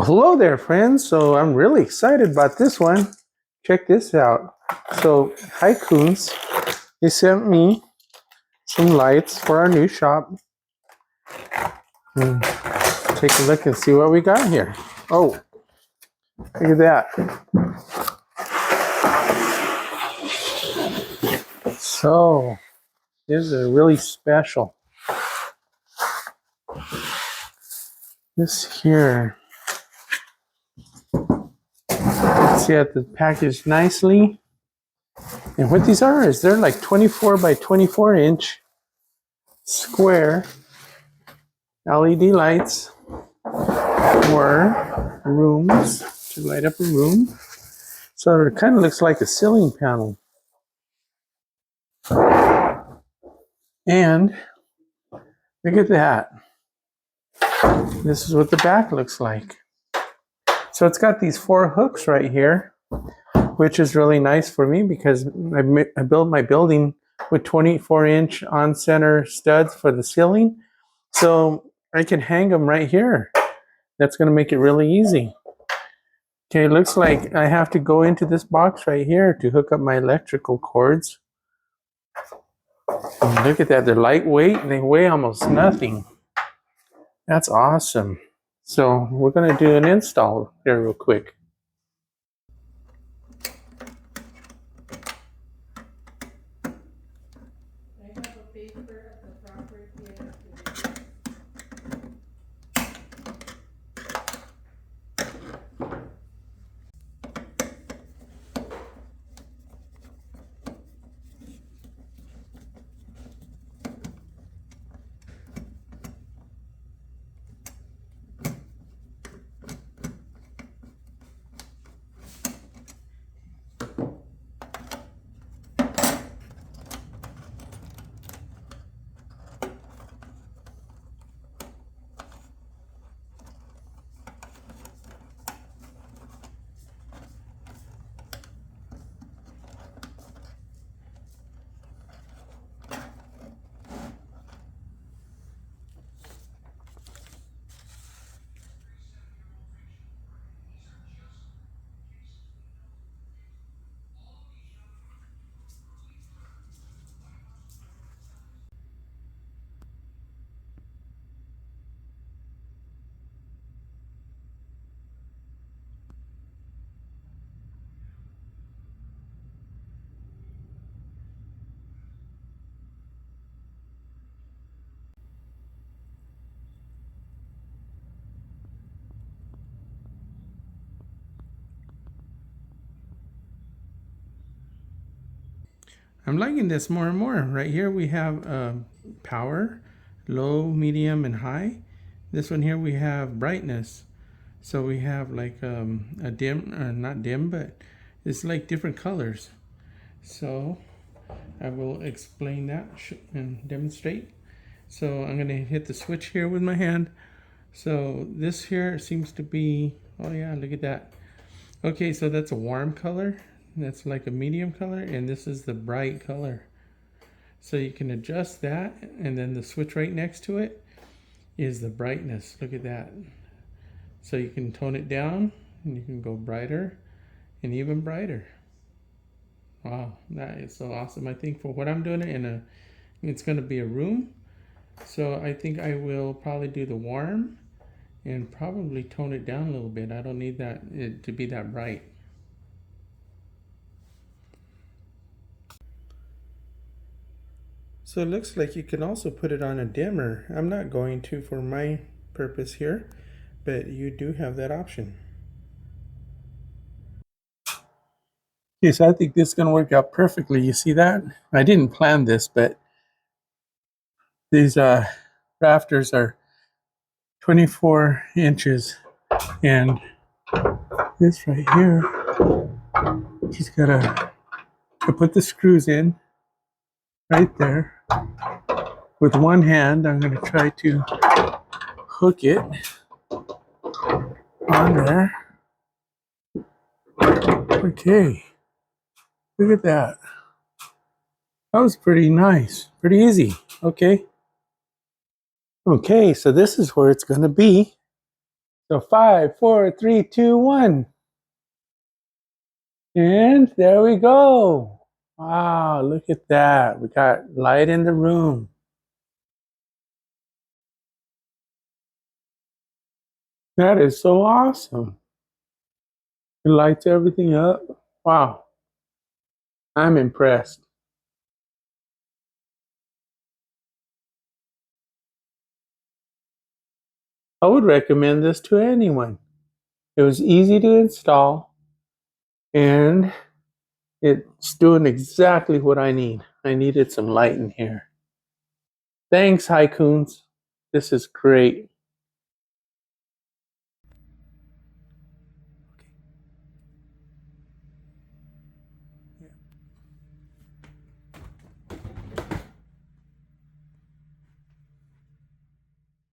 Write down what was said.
Well, hello there, friends. So I'm really excited about this one. Check this out. So Haikuns, they sent me some lights for our new shop. Take a look and see what we got here. Oh, look at that. So these are really special. This here, let's see at the package nicely. And what these are is they're like 24 by 24 inch square LED lights for rooms to light up a room. So it kind of looks like a ceiling panel. And look at that. This is what the back looks like. So it's got these 4 hooks right here, which is really nice for me because I built my building with 24-inch on-center studs for the ceiling. So I can hang them right here. That's going to make it really easy. Okay, it looks like I have to go into this box right here to hook up my electrical cords. And look at that, they're lightweight and they weigh almost nothing. That's awesome. So we're going to do an install here real quick. I'm liking this more and more. Right here we have power, low, medium, and high. This one here we have brightness. So we have like a dim, not dim, but it's like different colors. So I will explain that and demonstrate. So I'm going to hit the switch here with my hand. So this here seems to be, oh yeah, look at that. Okay, so that's a warm color. That's like a medium color, and this is the bright color. So you can adjust that, and then the switch right next to it is the brightness. Look at that. So you can tone it down, and you can go brighter and even brighter. Wow, that is so awesome. I think for what I'm doing it's going to be a room. So I think I will probably do the warm and probably tone it down a little bit. I don't need it to be that bright. So it looks like you can also put it on a dimmer. I'm not going to for my purpose here, but you do have that option. Okay, so I think this is going to work out perfectly. You see that? I didn't plan this, but these rafters are 24 inches, and this right here, just gotta put the screws in right there. With one hand, I'm going to try to hook it on there. Okay, look at that. That was pretty nice, pretty easy. Okay. Okay, so this is where it's going to be. So 5, 4, 3, 2, 1. And there we go. Wow, look at that. We got light in the room. That is so awesome. It lights everything up. Wow, I'm impressed. I would recommend this to anyone. It was easy to install and it's doing exactly what I need. I needed some light in here. Thanks, Haikuns. This is great.